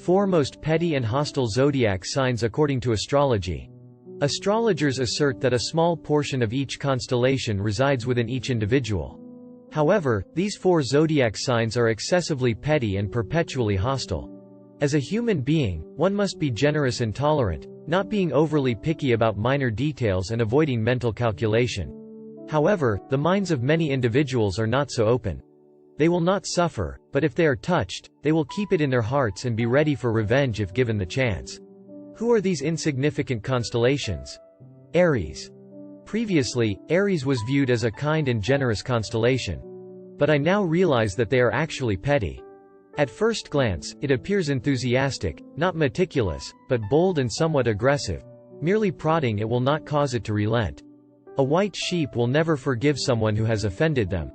4 most petty and hostile zodiac signs according to astrology. Astrologers assert that a small portion of each constellation resides within each individual. However, these 4 zodiac signs are excessively petty and perpetually hostile. As a human being, one must be generous and tolerant, not being overly picky about minor details and avoiding mental calculation. However, the minds of many individuals are not so open. They will not suffer, but if they are touched, they will keep it in their hearts and be ready for revenge if given the chance. Who are these insignificant constellations? Aries. Previously, Aries was viewed as a kind and generous constellation. But I now realize that they are actually petty. At first glance, it appears enthusiastic, not meticulous, but bold and somewhat aggressive. Merely prodding it will not cause it to relent. A white sheep will never forgive someone who has offended them.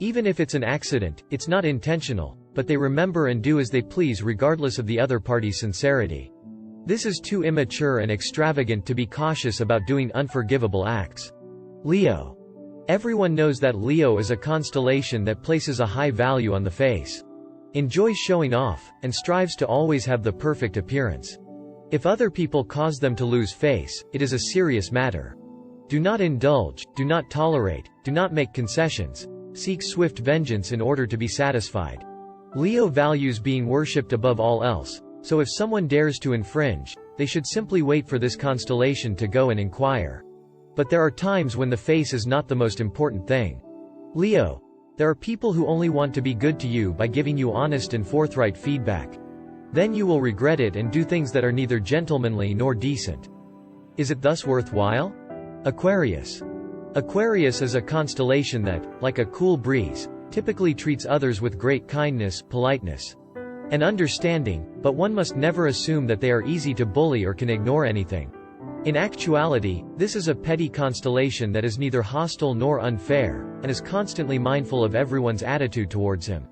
Even if it's an accident, it's not intentional, but they remember and do as they please regardless of the other party's sincerity. This is too immature and extravagant to be cautious about doing unforgivable acts. Leo. Everyone knows that Leo is a constellation that places a high value on the face. Enjoys showing off, and strives to always have the perfect appearance. If other people cause them to lose face, it is a serious matter. Do not indulge, do not tolerate, do not make concessions. Seek swift vengeance in order to be satisfied. Leo values being worshipped above all else, so if someone dares to infringe, they should simply wait for this constellation to go and inquire. But there are times when the face is not the most important thing. Leo. There are people who only want to be good to you by giving you honest and forthright feedback. Then you will regret it and do things that are neither gentlemanly nor decent. Is it thus worthwhile? Aquarius. Aquarius is a constellation that, like a cool breeze, typically treats others with great kindness, politeness, and understanding, but one must never assume that they are easy to bully or can ignore anything. In actuality, this is a petty constellation that is neither hostile nor unfair, and is constantly mindful of everyone's attitude towards him.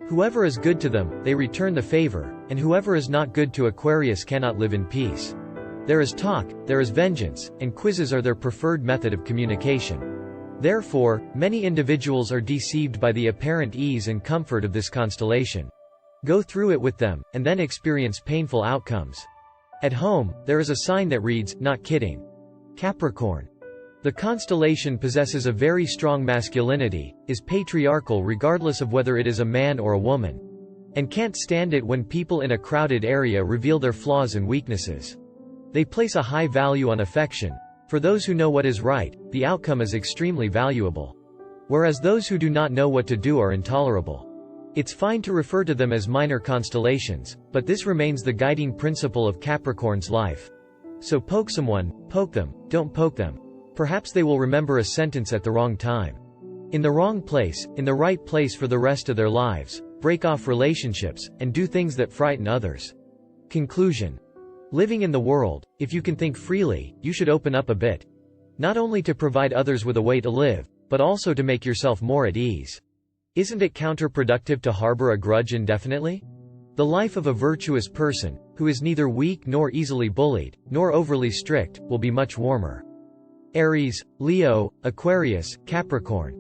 Whoever is good to them, they return the favor, and whoever is not good to Aquarius cannot live in peace. There is talk, there is vengeance, and quizzes are their preferred method of communication. Therefore, many individuals are deceived by the apparent ease and comfort of this constellation. Go through it with them, and then experience painful outcomes. At home, there is a sign that reads, "Not kidding." Capricorn. The constellation possesses a very strong masculinity, is patriarchal regardless of whether it is a man or a woman, and can't stand it when people in a crowded area reveal their flaws and weaknesses. They place a high value on affection. For those who know what is right, the outcome is extremely valuable. Whereas those who do not know what to do are intolerable. It's fine to refer to them as minor constellations, but this remains the guiding principle of Capricorn's life. So poke someone, poke them, don't poke them. Perhaps they will remember a sentence at the wrong time. In the wrong place, in the right place for the rest of their lives, break off relationships, and do things that frighten others. Conclusion. Living in the world, if you can think freely, you should open up a bit. Not only to provide others with a way to live, but also to make yourself more at ease. Isn't it counterproductive to harbor a grudge indefinitely? The life of a virtuous person, who is neither weak nor easily bullied, nor overly strict, will be much warmer. Aries, Leo, Aquarius, Capricorn.